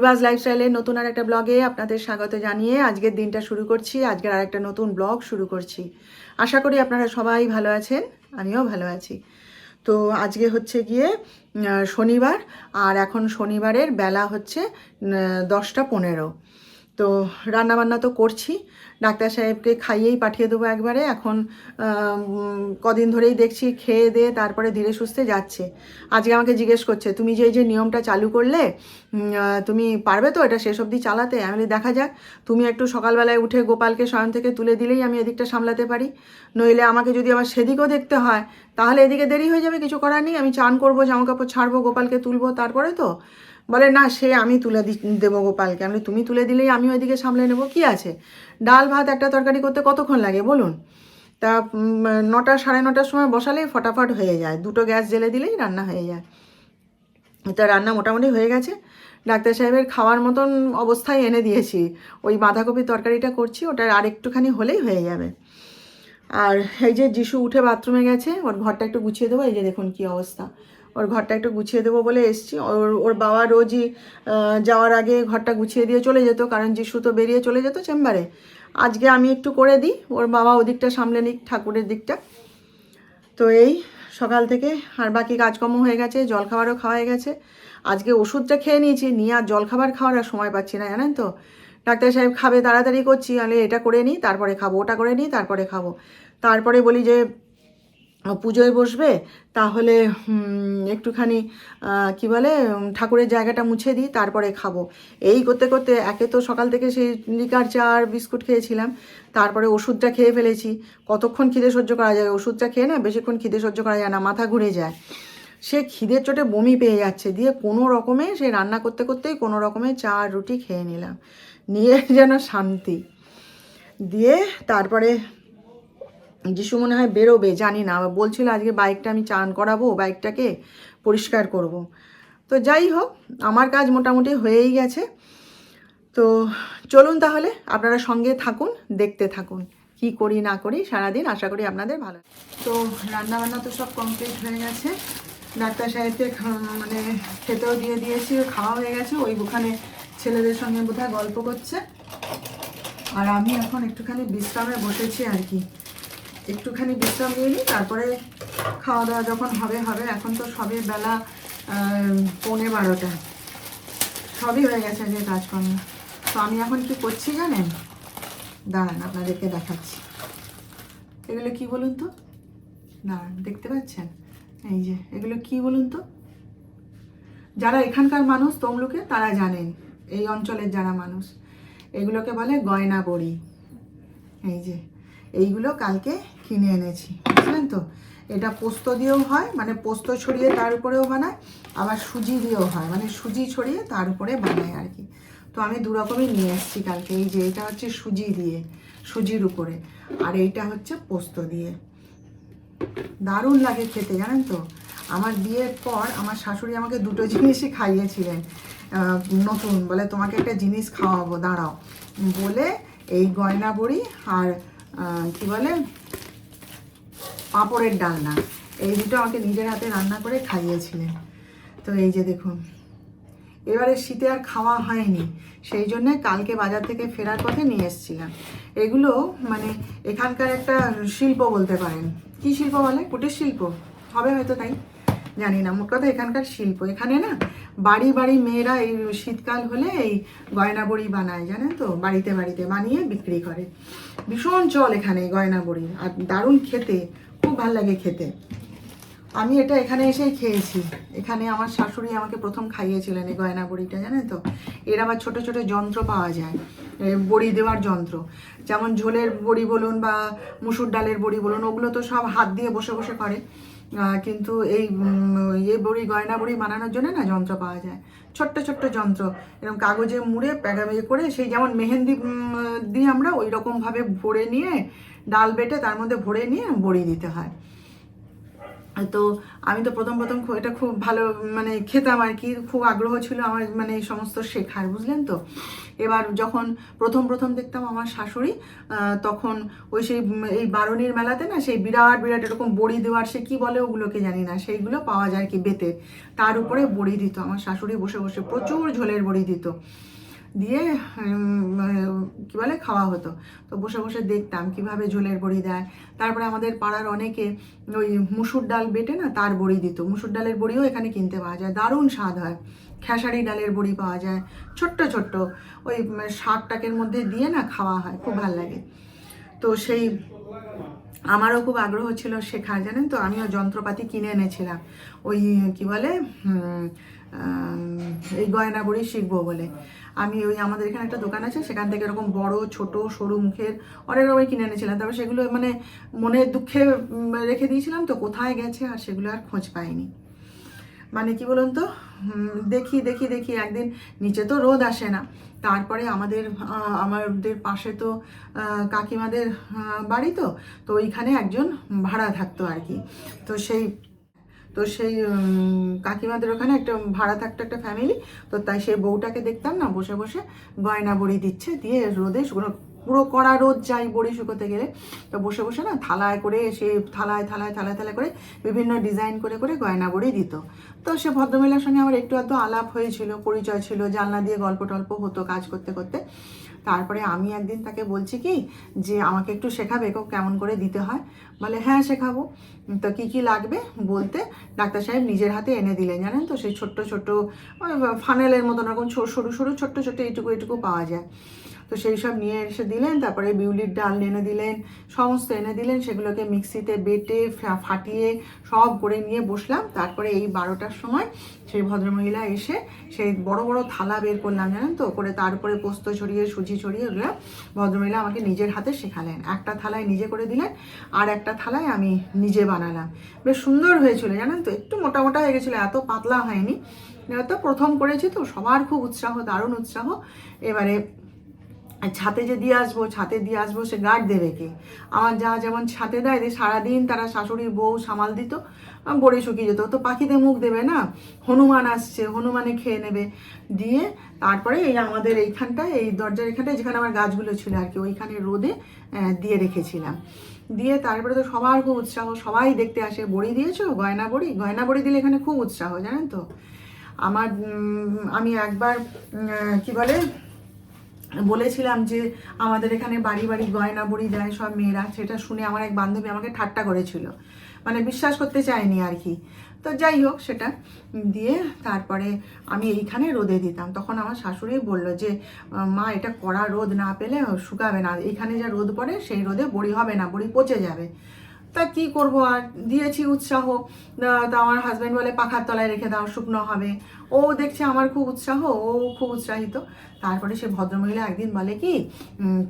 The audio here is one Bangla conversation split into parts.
পূর্বাজ লাইফস্টাইলের নতুন আর একটা ব্লগে আপনাদের স্বাগত জানিয়ে আজকের দিনটা শুরু করছি। আজকের আর একটা নতুন ব্লগ শুরু করছি। আশা করি আপনারা সবাই ভালো আছেন, আমিও ভালো আছি। তো আজকে হচ্ছে গিয়ে শনিবার, আর এখন শনিবারের বেলা হচ্ছে 10টা 15। তো রান্নাবান্না তো করছি, ডাক্তার সাহেবকে খাইয়েই পাঠিয়ে দেবো একবারে। এখন কদিন ধরেই দেখছি খেয়ে দিয়ে তারপরে ধীরে সুস্থে যাচ্ছে। আজকে আমাকে জিজ্ঞেস করছে, তুমি যে এই যে নিয়মটা চালু করলে তুমি পারবে তো এটা শেষ অবধি চালাতে? আমি বলি দেখা যাক। তুমি একটু সকালবেলায় উঠে গোপালকে শয়ন থেকে তুলে দিলেই আমি এদিকটা সামলাতে পারি, নইলে আমাকে যদি আবার সেদিকেও দেখতে হয় তাহলে এদিকে দেরি হয়ে যাবে। কিছু করার নেই, আমি চান করবো, জামাকাপড় ছাড়বো, গোপালকে তুলবো, তারপরে তো বলে না সে আমি তুলে দেবো গোপালকে। আমি তুমি তুলে দিলেই আমি ওইদিকে সামলে নেবো, কি আছে। ডাল ভাত একটা তরকারি করতে কতক্ষণ লাগে বলুন? তা 9টা 9:30টার সময় বসালেই ফটাফট হয়ে যায়, 2টো গ্যাস জেলে দিলেই রান্না হয়ে যায়। তা রান্না মোটামুটি হয়ে গেছে, ডাক্তার সাহেবের খাওয়ার মতন অবস্থায় এনে দিয়েছি। ওই বাঁধাকপির তরকারিটা করছি, ওটা আর একটুখানি হলেই হয়ে যাবে। আর এই যে যিশু উঠে বাথরুমে গেছে, ওর ঘরটা একটু গুছিয়ে দেবো। এই যে দেখুন কি অবস্থা, ওর ঘরটা একটু গুছিয়ে দেবো বলে এসছি। ওর বাবা রোজই যাওয়ার আগে ঘরটা গুছিয়ে দিয়ে চলে যেত, কারণ যিশু তো বেরিয়ে চলে যেত চেম্বারে। আজকে আমি একটু করে দিই, ওর বাবা ওদিকটা সামলে নিক, ঠাকুরের দিকটা। তো এই সকাল থেকে আর বাকি কাজকর্ম হয়ে গেছে, জলখাবারও খাওয়া হয়ে গেছে। আজকে ওষুধটা খেয়ে নিয়েছি, নিয়ে আর জলখাবার খাওয়ার আর সময় পাচ্ছি না, জানেন তো। ডাক্তার সাহেব খাবে তাড়াতাড়ি করছি, আমি এটা করে নিই তারপরে খাবো, ওটা করে নিই তারপরে খাবো। তারপরে বলি যে পুজোয় বসবে, তাহলে একটুখানি কি বলে ঠাকুরের জায়গাটা মুছে দিই তারপরে খাবো। এই করতে করতে একে তো সকাল থেকে সেই লিকার চা আর বিস্কুট খেয়েছিলাম, তারপরে ওষুধটা খেয়ে ফেলেছি। কতক্ষণ খিদে সহ্য করা যায়? ওষুধটা খেয়ে না বেশিক্ষণ খিদে সহ্য করা যায় না, মাথা ঘুরে যায়। সে খিদের চোটে বমি পেয়ে যাচ্ছে, দিয়ে কোনো রকমে সে রান্না করতে করতেই কোনো রকমে চা আর রুটি খেয়ে নিলাম, নিয়ে যেন শান্তি। দিয়ে তারপরে যিশু মনে হয় বেরোবে, জানি না, বলছিল আজকে বাইকটা আমি চান করাবো, বাইকটাকে পরিষ্কার করব। তো যাই হোক, আমার কাজ মোটামুটি হয়েই গেছে। তো চলুন তাহলে আপনারা সঙ্গে থাকুন, দেখতে থাকুন কি করি না করি সারাদিন। আশা করি আপনাদের ভালো। তো রান্নাবান্না তো সব কমপ্লিট হয়ে গেছে, ডাক্তার সাহেবকে মানে খেতেও দিয়ে দিয়েছি, খাওয়া হয়ে গেছে। ওখানে ছেলেদের সঙ্গে বোধহয় গল্প করছে, আর আমি এখন একটুখানি বিশ্রামে বসেছি আর কি। একটুখানি বিশ্রাম নিয়ে নিই, তারপরে খাওয়া দাওয়া যখন হবে হবে। এখন তো সবে বেলা 11:45, সবই হয়ে গেছে আজকে কাজকর্ম। তো আমি এখন কি করছি জানেন? দাঁড়ান আপনাদেরকে দেখাচ্ছি। এগুলো কি বলুন তো? দাঁড়ান, দেখতে পাচ্ছেন? এই যে এগুলো কি বলুন তো? যারা এখানকার মানুষ তমলুকে তারা জানেন, এই অঞ্চলের যারা মানুষ, এগুলোকে বলে গয়না বড়ি। এই যে এইগুলো কালকে কিনে এনেছি, বুঝলেন তো। এটা পোস্ত দিয়েও হয়, মানে পোস্ত ছড়িয়ে তার উপরেও বানায়, আবার সুজি দিয়েও হয়, মানে সুজি ছড়িয়ে তার উপরে বানায় আর কি। তো আমি দু রকমই নিয়ে এসেছি কালকে। এই যে এটা হচ্ছে সুজি দিয়ে, সুজির উপরে, আর এইটা হচ্ছে পোস্ত দিয়ে। দারুণ লাগে খেতে, জানেন তো। আমার বিয়ের পর আমার শাশুড়ি আমাকে দুটো জিনিসই খাইয়েছিলেন নতুন, বলে তোমাকে একটা জিনিস খাওয়াবো দাঁড়াও, বলে এই গয়না বড়ি আর কি বলে পাঁপড়ের ডালনা, এই দুটো আমাকে নিজের হাতে রান্না করে খাইয়েছিলেন। তো এই যে দেখুন, এবারে শীতে আর খাওয়া হয়নি, সেই জন্যে কালকে বাজার থেকে ফেরার পথে নিয়ে এসেছিলাম। এগুলো মানে এখানকার একটা শিল্প বলতে পারেন। কি শিল্প বলে? কুটির শিল্প হবে হয়তো, তাই জানি না। মোট কথা এখানকার শিল্প। এখানে না বাড়ি বাড়ি মেয়েরা এই শীতকাল হলে এই গয়না বড়ি বানায়, জানেন তো। বাড়িতে বাড়িতে বানিয়ে বিক্রি করে। ভীষণ চল এখানে গয়না বড়ি, আর দারুণ খেতে, খুব ভালো লাগে খেতে। আমি এটা এখানে এসেই খেয়েছি। এখানে আমার শাশুড়ি আমাকে প্রথম খাইয়েছিলেন এই গয়না বড়িটা, জানেন তো। এর আবার ছোট ছোট যন্ত্র পাওয়া যায়, বড়ি দেওয়ার যন্ত্র। যেমন ঝোলের বড়ি বলুন বা মুসুর ডালের বড়ি বলুন, ওগুলো তো সব হাত দিয়ে বসে বসে করে, কিন্তু এই বড়ি গয়না বড়ি বানানোর জন্য না যন্ত্র পাওয়া যায়, ছোট্ট ছোট্ট যন্ত্র, এরকম কাগজে মুড়ে প্যাকাবে করে, সেই যেমন মেহেন্দি দিই আমরা ওই রকমভাবে ভরে নিয়ে, ডাল বেটে তার মধ্যে ভরে নিয়ে বড়ি দিতে হয়। তো আমি তো প্রথম প্রথম এটা খুব ভালো মানে খেতাম আর কি, খুব আগ্রহ ছিল আমার মানে এই সমস্ত শেখার, বুঝলেন তো। এবার যখন প্রথম প্রথম দেখতাম আমার শাশুড়ি, তখন ওই সেই এই বারুণীর মেলাতে না সেই বিরাট বিরাট এরকম বড়ি দেওয়ার, সে কি বলে ওগুলোকে জানি না, সেইগুলো পাওয়া যায় কি বেতে, তার উপরে বড়ি দিত আমার শাশুড়ি, বসে বসে প্রচুর ঝোলের বড়ি দিত, দিয়ে কী বলে খাওয়া হতো। তো বসে বসে দেখতাম কিভাবে ঝোলের বড়ি দেয়। তারপরে আমাদের পাড়ার অনেকে ওই মুসুর ডাল বেটে না তার বড়ি দিত, মুসুর ডালের বড়িও এখানে কিনতে পাওয়া যায়, দারুণ স্বাদ হয়। খেসারি ডালের বড়ি পাওয়া যায়, ছোট্ট ছোট্ট, ওই শাক টাকের মধ্যে দিয়ে না খাওয়া হয়, খুব ভালো লাগে। তো সেই আমারও খুব আগ্রহ ছিল শেখার, জানেন তো। আমিও যন্ত্রপাতি কিনে এনেছিলাম ওই কি বলে এই গয়না বড়ি শিখবো বলে। আমি ওই আমাদের এখানে একটা দোকান আছে, সেখান থেকে এরকম বড় ছোট সরু মুখের অনেক রকমের কিনে এনেছিলাম। তারপর সেগুলো মানে মনের দুঃখে রেখে দিয়েছিলাম, তো কোথায় গেছে আর সেগুলো আর খোঁজ পাইনি। মানে কি বলুন তো, দেখি দেখি দেখি একদিন, নিচে তো রোদ আসে না, তারপরে আমাদের পাশে তো কাকিমাদের বাড়ি, তো ওইখানে একজন ভাড়া থাকতো আর কি। তো সেই কাকিমাদের ওখানে একটা ভাড়া থাকতো একটা ফ্যামিলি, তো তাই সেই বউটাকে দেখতাম না বসে বসে গয়না বড়ি দিচ্ছে, দিয়ে রোদে পুরো কড়া রোদ যাই বড়ি শুকোতে গেলে, তো বসে বসে না থালায় করে, সে থালায় থালায় থালায় থালায় করে বিভিন্ন ডিজাইন করে করে গয়না বড়ি দিত। তো সে ভদ্রমহিলার সঙ্গে আমার একটু আধটু আলাপ হয়েছিল, পরিচয় ছিল, জানলা দিয়ে গল্প টল্প হতো কাজ করতে করতে। তারপরে আমি একদিন তাকে বলছি কি যে আমাকে একটু শেখাবে কেমন করে দিতে হয়। বলে হ্যাঁ শেখাবো। তো কী কী লাগবে বলতে ডাক্তার সাহেব নিজের হাতে এনে দিলেন, জানেন তো। সেই ছোট্ট ছোট্ট ফানেলের মতন এরকম সরু সরু ছোট্ট ছোট্ট এইটুকু পাওয়া যায়। তো সেই সব নিয়ে এসে দিলেন, তারপরে বিউলির ডাল এনে দিলেন, সমস্ত এনে দিলেন। সেগুলোকে মিক্সিতে বেটে ফাটিয়ে সব করে নিয়ে বসলাম। তারপরে এই 12টার সময় সেই ভদ্রমহিলা এসে সেই বড় বড় থালা বের করলাম, জানেন তো, করে তার উপরে পোস্ত ছড়িয়ে সুজি ছড়িয়ে ওগুলো ভদ্রমহিলা আমাকে নিজের হাতে শেখালেন। একটা থালায় নিজে করে দিলেন, আর একটা থালায় আমি নিজে বানালাম। বেশ সুন্দর হয়েছিল, জানেন তো। একটু মোটা মোটা হয়ে গেছিলো, এত পাতলা হয়নি। তো প্রথম করেছি তো, সবার খুব উৎসাহ, দারুণ উৎসাহ। এবারে ছাতে যে দিয়ে আসবো সে গার্ড দেবে কে? আমার যা যেমন ছাতে দেয়, সারাদিন তারা শাশুড়ি বউ সামাল দিত, বড়ি শুকিয়ে যেত। তো পাখিতে মুখ দেবে না, হনুমান আসছে, হনুমানে খেয়ে নেবে। দিয়ে তারপরে এই আমাদের এইখানটায়, এই দরজার এখানটায় যেখানে আমার গাছগুলো ছিল আর কি, ওইখানে রোদে দিয়ে রেখেছিলাম। দিয়ে তারপরে তো সবার খুব উৎসাহ, সবাই দেখতে আসে, বড়ি দিয়েছো, গয়না বড়ি দিলে এখানে খুব উৎসাহ, জানেন তো। আমি একবার কি বলে বলেছিলাম যে আমাদের এখানে বাড়ি বাড়ি গয়না বড়ি দেয় সব মেয়েরা, সেটা শুনে আমার এক বান্ধবী আমাকে ঠাট্টা করেছিল, মানে বিশ্বাস করতে চায়নি আর কি। তো যাই হোক, সেটা দিয়ে তারপরে আমি এইখানে রোদে দিতাম। তখন আমার শাশুড়ি বলল যে মা, এটা কড়া রোদ না পেলে শুকাবে না, এখানে যা রোদ পড়ে সেই রোদে বড়ি হবে না, বড়ি পচে যাবে। তা কি করব, আর দিয়েছি উৎসাহ। তা আমার হাজব্যান্ড বলে পাখার তলায় রেখে দাও, শুকনো হবে। ও দেখছে আমার খুব উৎসাহ, ও খুব উৎসাহিত। তারপরে সে ভদ্রমহিলা একদিন বলে কি,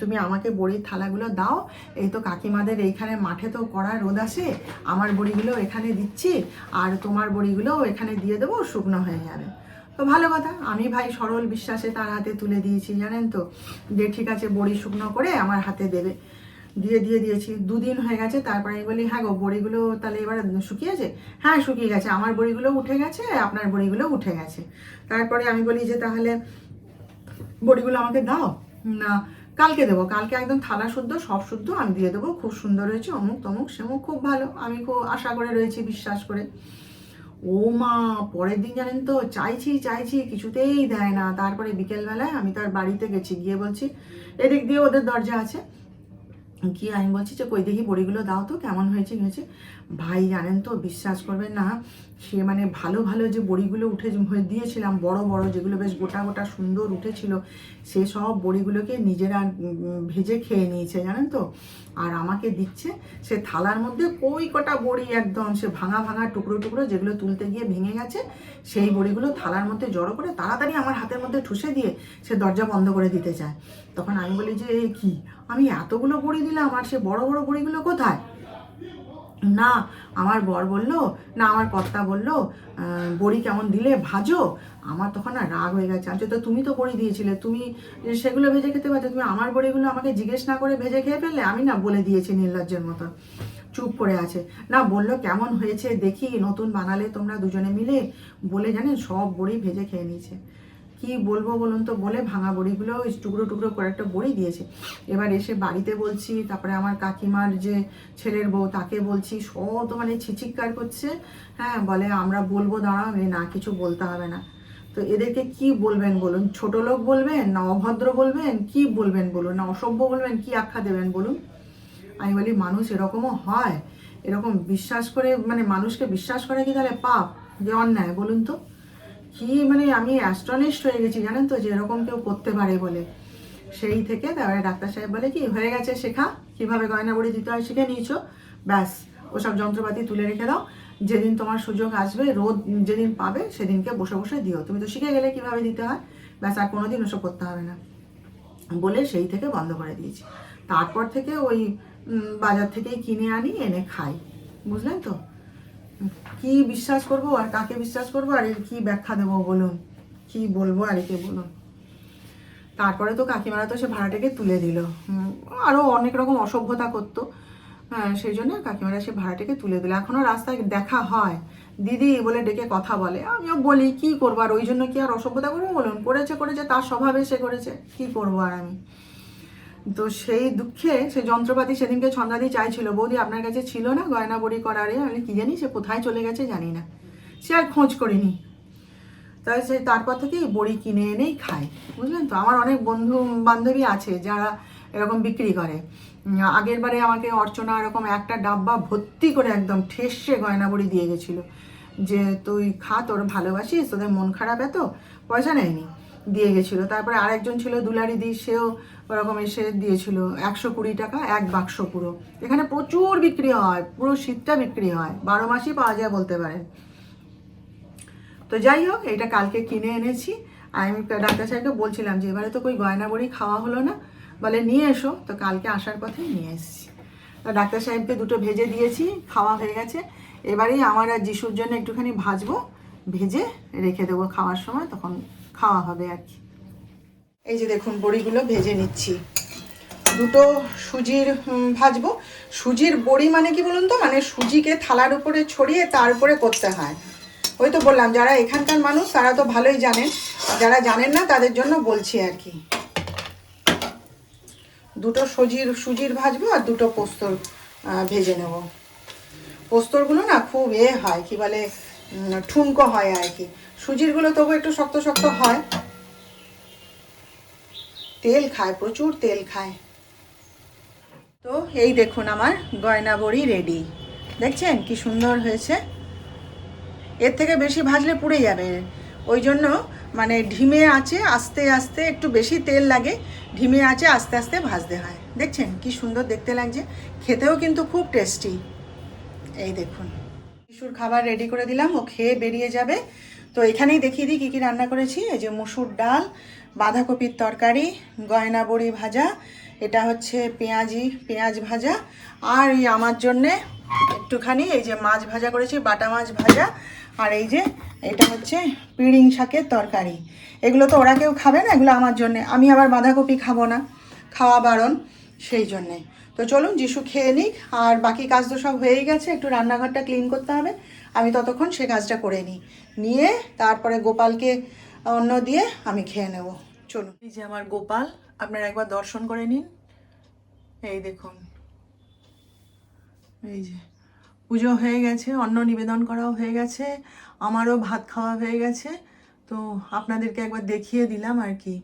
তুমি আমাকে বড়ির থালাগুলো দাও, এই তো কাকিমাদের এইখানে মাঠে তো কড়া রোদ আসে, আমার বড়িগুলো এখানে দিচ্ছি, আর তোমার বড়িগুলো এখানে দিয়ে দেবো, শুকনো হয়ে যাবে। তো ভালো কথা, আমি ভাই সরল বিশ্বাসে তার হাতে তুলে দিয়েছি, জানেন তো, যে ঠিক আছে বড়ি শুকনো করে আমার হাতে দেবে। দিয়েছি, 2 দিন হয়ে গেছে। তারপরে আমি বলি হ্যাঁ গো, বড়িগুলো তাহলে এবার শুকিয়েছে? হ্যাঁ শুকিয়ে গেছে, আমার বড়িগুলো উঠে গেছে, আপনার বড়িগুলো উঠে গেছে। তারপরে আমি বলি যে তাহলে বড়িগুলো আমাকে দাও। না, কালকে দেবো, কালকে একদম থালা শুদ্ধ সব শুদ্ধ আমি দিয়ে দেবো, খুব সুন্দর হয়েছে, অমুক তমুক সেমুক, খুব ভালো, আমি খুব আশা করে রয়েছি, বিশ্বাস করে। ও মা, পরের দিন জানেন তো চাইছি কিছুতেই দেয় না। তারপরে বিকেলবেলায় আমি তার বাড়িতে গেছি, গিয়ে বলছি, এদিক দিয়ে ওদের দরজা আছে, কি আমি বলছি যে কই দেখি বড়িগুলো দাও তো, কেমন হয়েছে ভাই জানেন তো, বিশ্বাস করবেন না, সে মানে ভালো ভালো যে বড়িগুলো দিয়েছিলাম, বড় বড় যেগুলো বেশ গোটা গোটা সুন্দর উঠেছিল, সে সব বড়িগুলোকে নিজেরা ভেজে খেয়ে নিয়েছে, জানেন তো। আর আমাকে দিচ্ছে সে থালার মধ্যে কই কটা বড়ি, একদম সে ভাঙা ভাঙা টুকরো টুকরো, যেগুলো তুলতে গিয়ে ভেঙে গেছে, সেই বড়িগুলো থালার মধ্যে জড়ো করে তাড়াতাড়ি আমার হাতের মধ্যে ঠুসে দিয়ে সে দরজা বন্ধ করে দিতে চায়। তখন আমি বলি যে এই কি, আমি এতগুলো বড়ি দিলাম আর সে বড় বড় বড়িগুলো কোথায়? না, আমার বর বলল, না আমার কর্তা বলল বড়ি কেমন দিলে ভাজো। আমার তখন না রাগ হয়ে গেছে। আচ্ছা, তো তুমি তো বড়ি দিয়েছিলে, তুমি সেগুলো ভেজে খেতে পারছো, তুমি আমার বড়িগুলো আমাকে জিজ্ঞেস না করে ভেজে খেয়ে ফেললে। আমি না বলে দিয়েছি নির্লজ্জের মতো। চুপ করে আছে। না, বললো কেমন হয়েছে দেখি, নতুন বানালে তোমরা দুজনে মিলে, বলে জানেন সব বড়ি ভেজে খেয়ে নিয়েছে। কি বলবো বলুন তো, বলে ভাঙা বড়িগুলো টুকরো টুকরো করে একটা বড়ি দিয়েছে। এবার এসে বাড়িতে বলছি, তারপরে আমার কাকিমার যে ছেলের বউ তাকে বলছি, সব তো মানে ছিচিৎকার করছে। হ্যাঁ, বলে আমরা বলবো, দাঁড়াও, না কিছু বলতে হবে না। তো এদেরকে কি বলবেন বলুন? ছোট লোক বলবেন না অভদ্র বলবেন, কি বলবেন বলুন? না অসভ্য বলবেন, কি আখ্যা দেবেন বলুন? আমি বলি মানুষ এরকমও হয়? এরকম বিশ্বাস করে, মানে মানুষকে বিশ্বাস করে কি তাহলে পাপ, যে অন্যায় বলুন তো? কি মানে আমি অ্যাস্টনিশড হয়ে গেছি জানেন তো, যে এরকম কেউ করতে পারে বলে। সেই থেকে তারপরে ডাক্তার সাহেব বলে কি হয়ে গেছে, শেখা, কিভাবে গয়না বড়ি দিতে হয় শিখে নিয়েছো, ব্যাস ওসব যন্ত্রপাতি তুলে রেখে দাও, যেদিন তোমার সুযোগ আসবে, রোদ যেদিন পাবে সেদিনকে বসে বসে দিও, তুমি তো শিখে গেলে কিভাবে দিতে হয়, ব্যাস আর কোনোদিন ওসব করতে হবে না বলে সেই থেকে বন্ধ করে দিয়েছি। তারপর থেকে ওই বাজার থেকেই কিনে আনি, এনে খাই, বুঝলেন তো? কি বিশ্বাস করব আর কাকে বিশ্বাস করব, আর এর কি ব্যাখ্যা দেবো বলুন? কি বলবো আর একে বলুন? তারপরে তো কাকিমারা তো সে ভাড়াটাকে তুলে দিল, আরও অনেক রকম অসভ্যতা করতো। হ্যাঁ, সেই জন্য কাকিমারা সে ভাড়াটাকে তুলে দিল। এখনও রাস্তায় দেখা হয়, দিদি বলে ডেকে কথা বলে, আমিও বলি কি করবো আর, ওই জন্য কি আর অসভ্যতা করবো বলুন? করেছে করেছে, তার স্বভাবে সে করেছে, কি করবো আর আমি। তো সেই দুঃখে সে যন্ত্রপাতি সেদিনকে ছন্দাদি চাইছিল, বৌদি আপনার কাছে ছিল না গয়না বড়ি করারে? আমি কি জানি সে কোথায় চলে গেছে, জানি না, সে আর খোঁজ করিনি। তাই সে তারপর থেকেই বড়ি কিনে এনেই খায়, বুঝলেন তো? আমার অনেক বন্ধু বান্ধবী আছে যারা এরকম বিক্রি করে। আগের বারে আমাকে অর্চনা এরকম একটা ডাব্বা ভর্তি করে একদম ঠেসে গয়না বড়ি দিয়ে গেছিলো, যে তুই খা, তোর ভালোবাসিস, তোদের মন খারাপ এত, পয়সা নেয়নি, দিয়ে গেছিলো। তারপরে আরেকজন ছিল দুলারি দি, সেও ওরকম এসে দিয়েছিল 120 টাকা এক বাক্স পুরো। এখানে প্রচুর বিক্রি হয়, পুরো শীতটা বিক্রি হয়, 12 মাসই পাওয়া যায় বলতে পারেন। তো যাই হোক, এটা কালকে কিনে এনেছি। আমি ডাক্তার সাহেবকে বলছিলাম যে এবারে তো কই গয়না বড়ি খাওয়া হলো না, বলে নিয়ে এসো, তো কালকে আসার পথে নিয়ে এসেছি। তো ডাক্তার সাহেবকে দুটো ভেজে দিয়েছি, খাওয়া হয়ে গেছে। এবারেই আমার আর যিশুর জন্য একটুখানি ভাজবো, ভেজে রেখে দেবো, খাওয়ার সময় তখন খাওয়া হবে আর কি। এই যে দেখুন বড়িগুলো ভেজে নিচ্ছি, দুটো সুজির ভাজবো। সুজির বড়ি মানে কি বলুন তো, মানে সুজিকে থালার উপরে ছড়িয়ে তার উপরে করতে হয়। ওই তো বললাম, যারা এখানকার মানুষ তারা তো ভালোই জানেন, যারা জানেন না তাদের জন্য বলছি আর কি। দুটো সুজির ভাজবো আর দুটো পোস্তর ভেজে নেব। পোস্তরগুলো না খুব হয়, কি বলে, ঠুনকো হয় আর কি। সুজিরগুলো তবু একটু শক্ত শক্ত হয়, তেল খায়, প্রচুর তেল খায়। তো এই দেখুন আমার গয়না বড়ি রেডি, দেখছেন কি সুন্দর হয়েছে। এর থেকে বেশি ভাজলে পুড়ে যাবে, ওই জন্য মানে ঢিমে আঁচে আস্তে আস্তে, একটু বেশি তেল লাগে, ঢিমে আঁচে আস্তে আস্তে ভাজতে হয়। দেখছেন কি সুন্দর দেখতে লাগছে, খেতেও কিন্তু খুব টেস্টি। এই দেখুন শিশুর খাবার রেডি করে দিলাম, ও খেয়ে বেরিয়ে যাবে। তো এখানেই দেখিয়ে দিই কী কী রান্না করেছি। এই যে মুসুর ডাল, বাঁধাকপির তরকারি, গয়না বড়ি ভাজা, এটা হচ্ছে পেঁয়াজ ভাজা, আর এই আমার জন্যে একটুখানি এই যে মাছ ভাজা করেছি, বাটা মাছ ভাজা, আর এই যে এটা হচ্ছে পিড়িং শাকের তরকারি। এগুলো তো ওরা কেউ খাবে না, এগুলো আমার জন্যে, আমি আবার বাঁধাকপি খাবো না, খাওয়া বারণ, সেই জন্যে। তো চলুন যিশু খেয়ে নিক, আর বাকি কাজ তো সব হয়েই গেছে, একটু রান্নাঘরটা ক্লিন করতে হবে, আমি ততক্ষণ সে কাজটা করে নিয়ে তারপরে গোপালকে অন্ন দিয়ে আমি খেয়ে নেব। চলুন, এই যে আমার গোপাল, আপনারা একবার দর্শন করে নিন। এই দেখুন, এই যে পুজো হয়ে গেছে, অন্ন নিবেদন করাও হয়ে গেছে, আমারও ভাত খাওয়া হয়ে গেছে। তো আপনাদেরকে একবার দেখিয়ে দিলাম আর কি,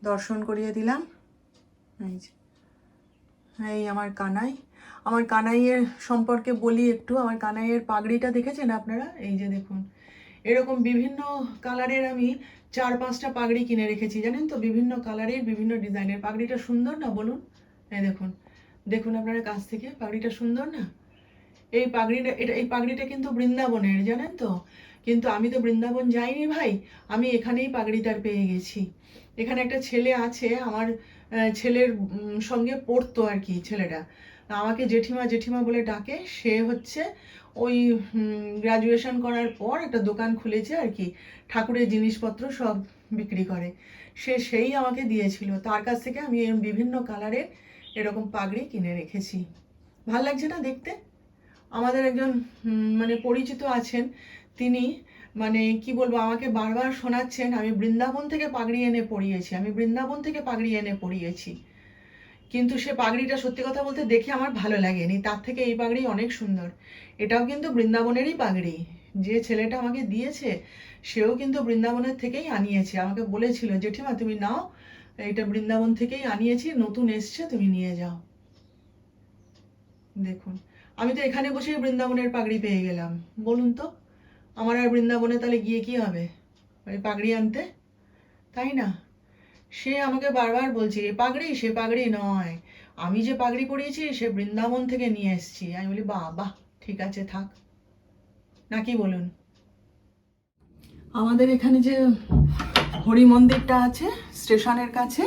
দর্শন করিয়ে দিলাম। এই যে এই আমার কানাইয়ের সম্পর্কে বলি একটু। আমার কানাইয়ের পাগড়িটা দেখেছেন আপনারা? এই যে দেখুন, এরকম বিভিন্ন কালারের আমি 4-5টা পাগড়ি কিনে রেখেছি, জানেন তো? বিভিন্ন কালারের, বিভিন্ন ডিজাইনের। পাগড়িটা সুন্দর না বলুন? এই দেখুন, দেখুন আপনারা কাছ থেকে, পাগড়িটা সুন্দর না? এই পাগড়িটা কিন্তু বৃন্দাবনের, জানেন তো? কিন্তু আমি তো বৃন্দাবন যাইনি ভাই, আমি এখানেই পাগড়িটার পেয়ে গেছি। এখানে একটা ছেলে আছে, আমার ছেলের সঙ্গে পড়তো আর কি ছেলেটা, আমাকে জেঠিমা জেঠিমা বলে ডাকে। সে হচ্ছে ওই গ্রাজুয়েশন করার পর একটা দোকান খুলেছে আর কি, ঠাকুরের জিনিসপত্র সব বিক্রি করে। সেই আমাকে দিয়েছিল, তার কাছ থেকে আমি বিভিন্ন কালারের এরকম পাগড়ি কিনে রেখেছি। ভাল লাগছে না দেখতে? আমাদের একজন মানে পরিচিত আছেন, তিনি মানে কি বলবো আমাকে বারবার শোনাচ্ছেন আমি বৃন্দাবন থেকে পাগড়ি এনে পরিয়েছি, আমি বৃন্দাবন থেকে পাগড়ি এনে পরিয়েছি। কিন্তু সে পাগড়িটা সত্যি কথা বলতে দেখে আমার ভালো লাগেনি, তার থেকে এই পাগড়ি অনেক সুন্দর। এটাও কিন্তু বৃন্দাবনেরই পাগড়ি। যে ছেলেটা আমাকে দিয়েছে সেও কিন্তু বৃন্দাবনের থেকেই আনিয়েছে, আমাকে বলেছিল জেঠিমা তুমি নাও, এটা বৃন্দাবন থেকেই আনিয়েছি, নতুন এসছে তুমি নিয়ে যাও। দেখুন, আমি তো এখানে বসেই বৃন্দাবনের পাগড়ি পেয়ে গেলাম। বলুন তো আমার আর বৃন্দাবনে তাহলে গিয়ে কি হবে ওই পাগড়ি আনতে, তাই না? সে আমাকে বারবার বলছে এ পাগড়ি সে পাগড়ি নয়, আমি যে পাগড়ি পরিয়েছি সে বৃন্দাবন থেকে নিয়ে এসেছি। আমি বলি বাহ বাহ, ঠিক আছে থাক, নাকি বলুন? আমাদের এখানে যে হরি মন্দিরটা আছে স্টেশনের কাছে,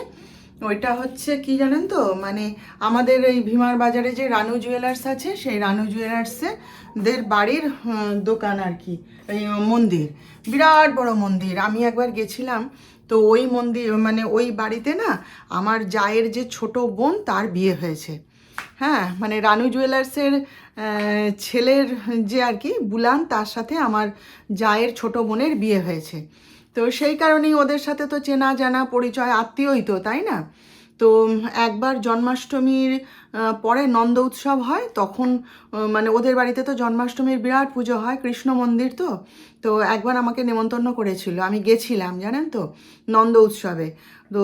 ওইটা হচ্ছে কি জানেন তো, মানে আমাদের এই ভীমার বাজারে যে রানু জুয়েলার্স আছে সেই রানু জুয়েলার্সে দের বাড়ির দোকান আর কি, এই মন্দির, বিরাট বড় মন্দির। আমি একবার গেছিলাম, তো ওই মন্দির মানে ওই বাড়িতে না আমার জায়ের যে ছোট বোন তার বিয়ে হয়েছে। হ্যাঁ, মানে রানু জুয়েলার্সের ছেলের যে আর কি বুলান, তার সাথে আমার জায়ের ছোট বোনের বিয়ে হয়েছে। তো সেই কারণেই ওদের সাথে তো চেনা জানা পরিচয়, আত্মীয়ই তো, তাই না? তো একবার জন্মাষ্টমীর পরে নন্দ উৎসব হয়, তখন মানে ওদের বাড়িতে তো জন্মাষ্টমীর বিরাট পুজো হয়, কৃষ্ণ মন্দির তো। তো একবার আমাকে নেমন্তন্ন করেছিল, আমি গেছিলাম জানেন তো নন্দ উৎসবে। তো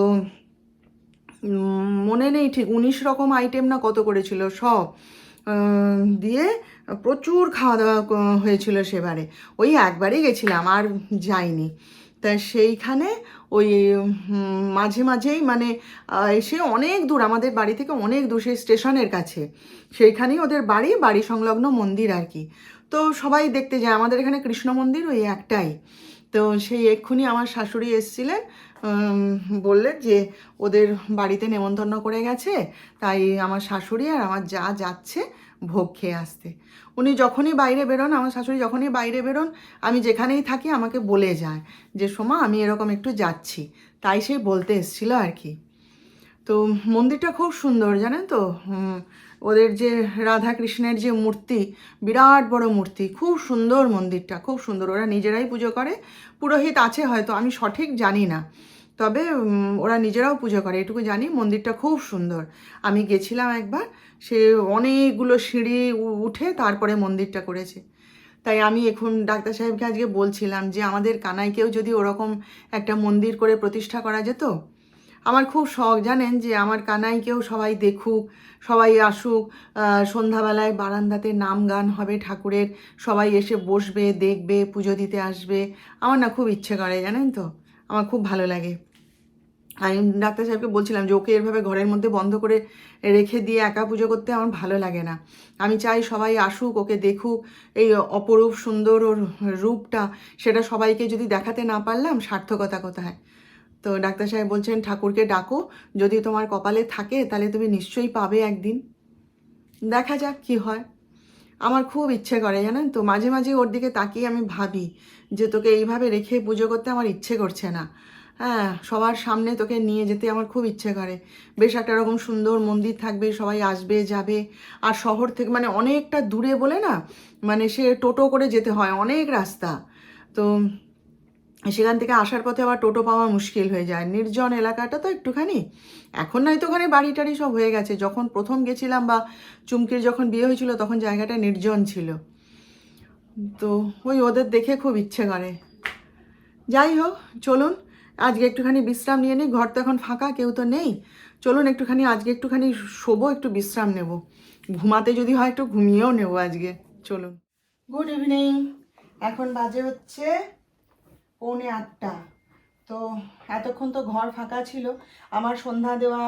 মনে নেই ঠিক 19 রকম আইটেম না কত করেছিল সব দিয়ে, প্রচুর খাওয়া দাওয়া হয়েছিল সেবারে। ওই একবারই গেছিলাম আর যাইনি। তা সেইখানে ওই মাঝে মাঝেই মানে এসে অনেক দূর, আমাদের বাড়ি থেকে অনেক দূর, সেই স্টেশনের কাছে, সেইখানেই ওদের বাড়ি, বাড়ি সংলগ্ন মন্দির আর কি। তো সবাই দেখতে যায়, আমাদের এখানে কৃষ্ণ মন্দির ওই একটাই। তো সেই এক্ষুনি আমার শাশুড়ি এসেছিলেন, বললেন যে ওদের বাড়িতে নেমন্তন্ন করে গেছে, তাই আমার শাশুড়ি আর আমার যা যাচ্ছে ভোগ খেয়ে আসতে। উনি যখনই বাইরে বেরোন, আমার শাশুড়ি যখনই বাইরে বেরোন, আমি যেখানেই থাকি আমাকে বলে যায় যে সোমা আমি এরকম একটু যাচ্ছি, তাই সে বলতে এসেছিলো আর কি। তো মন্দিরটা খুব সুন্দর জানেন তো, ওদের যে রাধা কৃষ্ণের যে মূর্তি, বিরাট বড় মূর্তি, খুব সুন্দর মন্দিরটা, খুব সুন্দর। ওরা নিজেরাই পুজো করে, পুরোহিত আছে হয়তো, আমি সঠিক জানি না, তবে ওরা নিজেরাও পুজো করে এটুকু জানি। মন্দিরটা খুব সুন্দর, আমি গেছিলাম একবার, সে অনেকগুলো সিঁড়ি উঠে তারপরে মন্দিরটা করেছে। তাই আমি এখন ডাক্তার সাহেবকে আজকে বলছিলাম যে আমাদের কানাইকেও যদি ওরকম একটা মন্দির করে প্রতিষ্ঠা করা যেত। আমার খুব শখ জানেন যে আমার কানাইকেও সবাই দেখুক, সবাই আসুক, সন্ধ্যাবেলায় বারান্দাতে নাম গান হবে ঠাকুরের, সবাই এসে বসবে, দেখবে, পুজো দিতে আসবে। আমার না খুব ইচ্ছে করে জানেন তো, আমার খুব ভালো লাগে। আমি ডাক্তার সাহেবকে বলছিলাম যে ওকে এভাবে ঘরের মধ্যে বন্ধ করে রেখে দিয়ে একা পুজো করতে আমার ভালো লাগে না। আমি চাই সবাই আসুক, ওকে দেখুক, এই অপরূপ সুন্দর ওর রূপটা, সেটা সবাইকে যদি দেখাতে না পারলাম সার্থকতা কোথায়? তো ডাক্তার সাহেব বলছেন ঠাকুরকে ডাকো, যদি তোমার কপালে থাকে তাহলে তুমি নিশ্চয়ই পাবে একদিন। দেখা যাক কি হয়। আমার খুব ইচ্ছে করে জানেন তো, মাঝে মাঝে ওর দিকে তাকিয়ে আমি ভাবি যে তোকে এইভাবে রেখে পুজো করতে আমার ইচ্ছে করছে না। হ্যাঁ, সবার সামনে তোকে নিয়ে যেতে আমার খুব ইচ্ছে করে। বেশ একটা রকম সুন্দর মন্দির থাকবে, সবাই আসবে যাবে। আর শহর থেকে মানে অনেকটা দূরে বলে না, মানে সে টোটো করে যেতে হয়, অনেক রাস্তা। তো সেখান থেকে আসার পথে আবার টোটো পাওয়া মুশকিল হয়ে যায়, নির্জন এলাকাটা তো একটুখানি। এখন নয়তো ওখানে বাড়ি টাড়ি সব হয়ে গেছে, যখন প্রথম গেছিলাম বা চুমকির যখন বিয়ে হয়েছিল তখন জায়গাটা নির্জন ছিল। তো ওই ওদের দেখে খুব ইচ্ছে করে। যাই হোক, চলুন আজকে একটুখানি বিশ্রাম নিয়ে নিই, ঘর তো এখন ফাঁকা, কেউ তো নেই। চলুন একটুখানি আজকে একটুখানি শোবো, একটু বিশ্রাম নেব, ঘুমাতে যদি হয় একটু ঘুমিয়েও নেবো আজকে। চলুন। গুড ইভিনিং, এখন বাজে হচ্ছে 7:45। তো এতক্ষণ তো ঘর ফাঁকা ছিল, আমার সন্ধ্যা দেওয়া,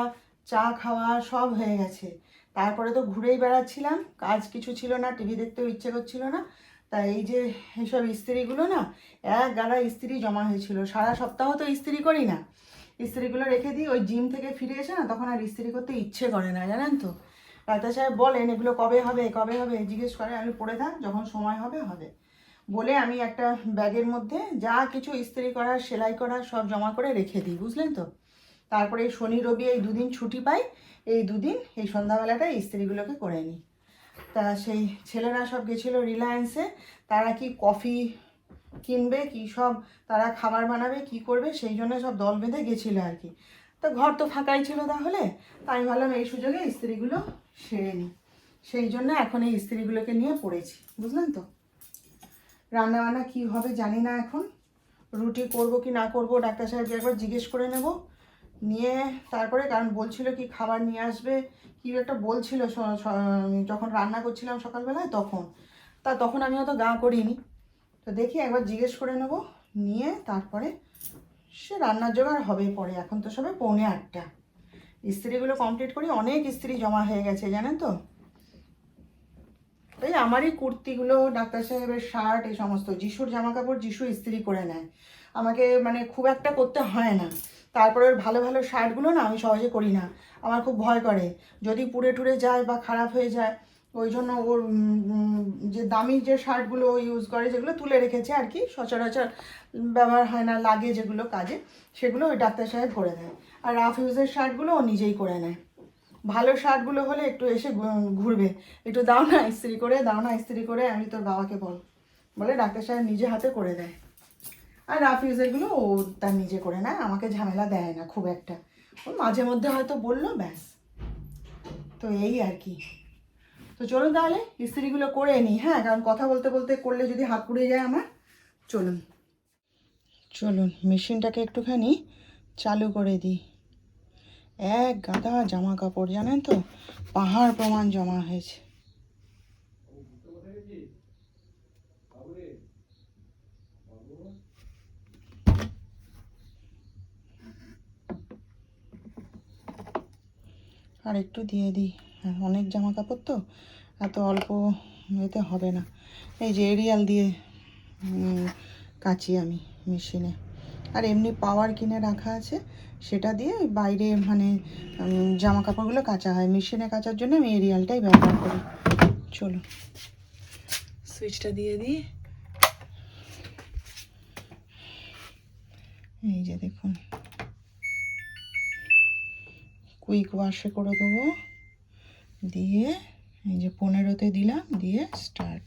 চা খাওয়া সব হয়ে গেছে। তারপরে তো ঘুরেই বেড়াচ্ছিলাম, কাজ কিছু ছিল না, টিভি দেখতেও ইচ্ছে করছিল না। তাই এই যে এইসব ইস্ত্রিগুলো না, এক গাদা ইস্ত্রি জমা হয়েছিল, সারা সপ্তাহ তো ইস্ত্রি করি না, ইস্ত্রিগুলো রেখে দিই। ওই জিম থেকে ফিরে এসে না তখন আর ইস্ত্রি করতে ইচ্ছে করে না জানেন তো। ডাক্তার সাহেব বলেন এগুলো কবে হবে কবে হবে জিজ্ঞেস করে, আমি পড়ে থাক, যখন সময় হবে হবে বলে আমি একটা ব্যাগের মধ্যে যা কিছু ইস্ত্রি করার, সেলাই করার সব জমা করে রেখে দিই, বুঝলেন তো। তারপরে এই শনি রবি এই দুদিন ছুটি পাই, এই দুদিন এই সন্ধ্যাবেলাটা ইস্ত্রিগুলোকে করে নিই। তা সেই ছেলেরা সব গেছিলো রিলায়েন্সে, তারা কি কফি কিনবে কি সব, তারা খাবার বানাবে কি করবে, সেই জন্য সব দল বেঁধে গেছিলো আর কি। তো ঘর তো ফাঁকাই ছিল, তাহলে তাই ভাবলাম এই সুযোগে ইস্ত্রিগুলো সেরে নিই, সেই জন্য এখন এই ইস্ত্রিগুলোকে নিয়ে পড়েছি, বুঝলেন তো। রান্নাবান্না কী হবে জানি না, এখন রুটি করব কি না করব, ডাক্তার সাহেবকে একবার জিজ্ঞেস করে নেব, নিয়ে তারপরে, কারণ বলছিল কি খাবার নিয়ে আসবে কি একটা বলছিল যখন রান্না করছিলাম সকালবেলায়, তখন আমি হয়তো গা করিনি, তো দেখি একবার জিজ্ঞেস করে নেব, নিয়ে তারপরে সে রান্নার জোগাড় হবে পরে। এখন তো সবে 7:45, ইস্ত্রিগুলো কমপ্লিট করি, অনেক ইস্ত্রি জমা হয়ে গেছে জানেন তো। এই আমারই কুর্তিগুলো, ডাক্তার সাহেবের শার্ট, এই সমস্ত যিশুর জামা কাপড় যিশু ইস্ত্রি করে নেয়, আমাকে মানে খুব একটা করতে হয় না। তারপরে ওর ভালো ভালো শার্টগুলো না আমি সহজে করি না, আমার খুব ভয় করে যদি পুড়ে টুড়ে যায় বা খারাপ হয়ে যায়, ওই জন্য ওর যে দামি যে শার্টগুলো ইউজ করে, যেগুলো তুলে রেখেছে আর কি, সচরাচর ব্যবহার হয় না, লাগে যেগুলো কাজে, সেগুলো ওই ডাক্তার সাহেব করে দেয়। আর রাফ ইউজের শার্টগুলো ও নিজেই করে নেয়। ভালো শার্টগুলো হলে একটু এসে ঘুরবে, একটু দাও না ইস্ত্রি করে, দাও না ইস্ত্রি করে, আমি তোর বাবাকে বলে ডাক্তার সাহেব নিজে হাতে করে দেয়। আর রাফ ইউজেরগুলো ও তার নিজে করে নেয়, আমাকে ঝামেলা দেয় না খুব একটা, ও মাঝে মধ্যে হয়তো বললো, ব্যাস। তো এই আর কি। তো চলুন তাহলে ইস্ত্রিগুলো করে নিই, হ্যাঁ, কারণ কথা বলতে বলতে করলে যদি হাত পুড়ে যায় আমার। চলুন মেশিনটাকে একটুখানি চালু করে দিই। এক গাদা জামা কাপড় জানেন তো, পাহাড় প্রমাণ জমা হয়েছে। আর একটু দিয়ে দিই, অনেক জামা কাপড় তো, এত অল্প এতে হবে না। এই যে এরিয়াল দিয়ে কাচি আমি মেশিনে, আর এমনি পাওয়ার কিনে রাখা আছে, সেটা দিয়ে বাইরে মানে জামা কাপড়গুলো কাচা হয়, মেশিনে কাচার জন্য আমি এরিয়ালটাই ব্যবহার করি। চলো সুইচটা দিয়ে দিই। এই যে দেখুন, কুইক ওয়াশে করে দেবো, দিয়ে এই যে 15-তে দিলাম, দিয়ে স্টার্ট,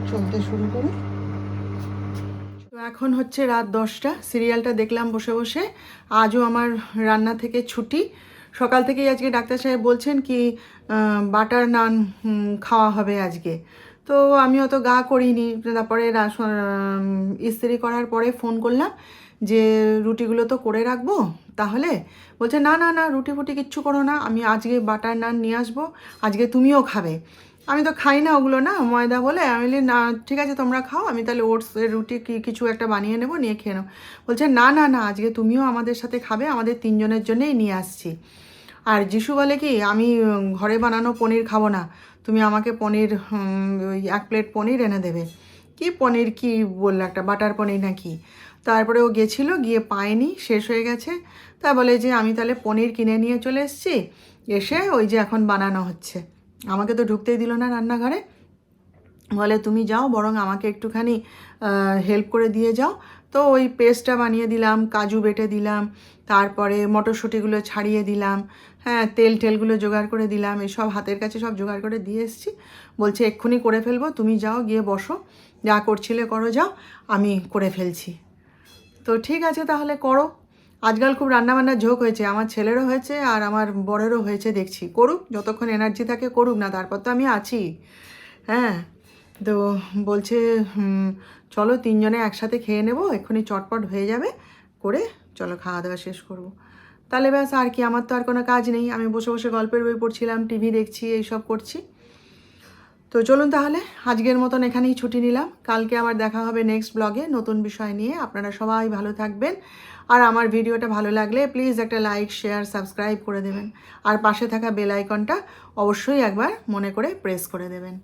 চলতে শুরু করি। তো এখন হচ্ছে রাত 10টা, সিরিয়ালটা দেখলাম বসে বসে। আজও আমার রান্না থেকে ছুটি, সকাল থেকেই আজকে ডাক্তার সাহেব বলছেন কি বাটার নান খাওয়া হবে আজকে। তো আমি অত গা করিনি, তারপরে ইস্ত্রি করার পরে ফোন করলাম যে রুটিগুলো তো করে রাখবো, তাহলে বলছে না না না, রুটি ফুটি কিচ্ছু করো না, আমি আজকে বাটার নান নিয়ে আসবো, আজকে তুমিও খাবে। আমি তো খাই না ওগুলো, না ময়দা বলে, আমি বলি না ঠিক আছে তোমরা খাও, আমি তাহলে ওটসের রুটি কিছু একটা বানিয়ে নেবো, নিয়ে খেয়ে নাও। বলছে না না না, আজকে তুমিও আমাদের সাথে খাবে, আমাদের 3 জনের জন্যই নিয়ে আসছি। আর যিশু বলে কি আমি ঘরে বানানো পনির খাবো না, তুমি আমাকে পনির ওই 1 প্লেট পনির এনে দেবে। কি পনির কি বললো, একটা বাটার পনির নাকি। তারপরে ও গেছিলো, গিয়ে পায়নি, শেষ হয়ে গেছে। তা বলে যে আমি তাহলে পনির কিনে নিয়ে চলে এসেছি, এসে ওই যে এখন বানানো হচ্ছে। আমাকে তো ঢুকতেই দিল না রান্নাঘরে, বলে তুমি যাও, বরং আমাকে একটুখানি হেল্প করে দিয়ে যাও। তো ওই পেস্টটা বানিয়ে দিলাম, কাজু বেটে দিলাম, তারপরে মটরশুঁটিগুলো ছাড়িয়ে দিলাম, হ্যাঁ তেলগুলো জোগাড় করে দিলাম, এসব হাতের কাছে সব জোগাড় করে দিয়ে এসেছি। বলছে এক্ষুনি করে ফেলবো, তুমি যাও গিয়ে বসো, যা করছিলে করো, যাও আমি করে ফেলছি। তো ঠিক আছে তাহলে করো। আজকাল খুব রান্নাবান্নার ঝোঁক হয়েছে, আমার ছেলেরও হয়েছে আর আমার বরেরও হয়েছে, দেখছি করুক, যতক্ষণ এনার্জি থাকে করুক না, তারপর তো আমি আছি। হ্যাঁ, তো বলছে চলো 3 জনে একসাথে খেয়ে নেবো, এক্ষুনি চটপট হয়ে যাবে, করে চলো খাওয়া দাওয়া শেষ করবো। তাহলে ব্যাস, আর কি, আমার তো আর কোনো কাজ নেই, আমি বসে বসে গল্পের বই পড়ছিলাম, টিভি দেখছি, এইসব করছি। তো চলুন তাহলে আজকের মতন এখানেই ছুটি নিলাম, কালকে আবার দেখা হবে নেক্সট ব্লগে নতুন বিষয় নিয়ে। আপনারা সবাই ভালো থাকবেন, আর আমার ভিডিওটা ভালো লাগলে প্লিজ একটা লাইক শেয়ার সাবস্ক্রাইব করে দেবেন, আর পাশে থাকা বেল আইকনটা অবশ্যই একবার মনে করে প্রেস করে দেবেন।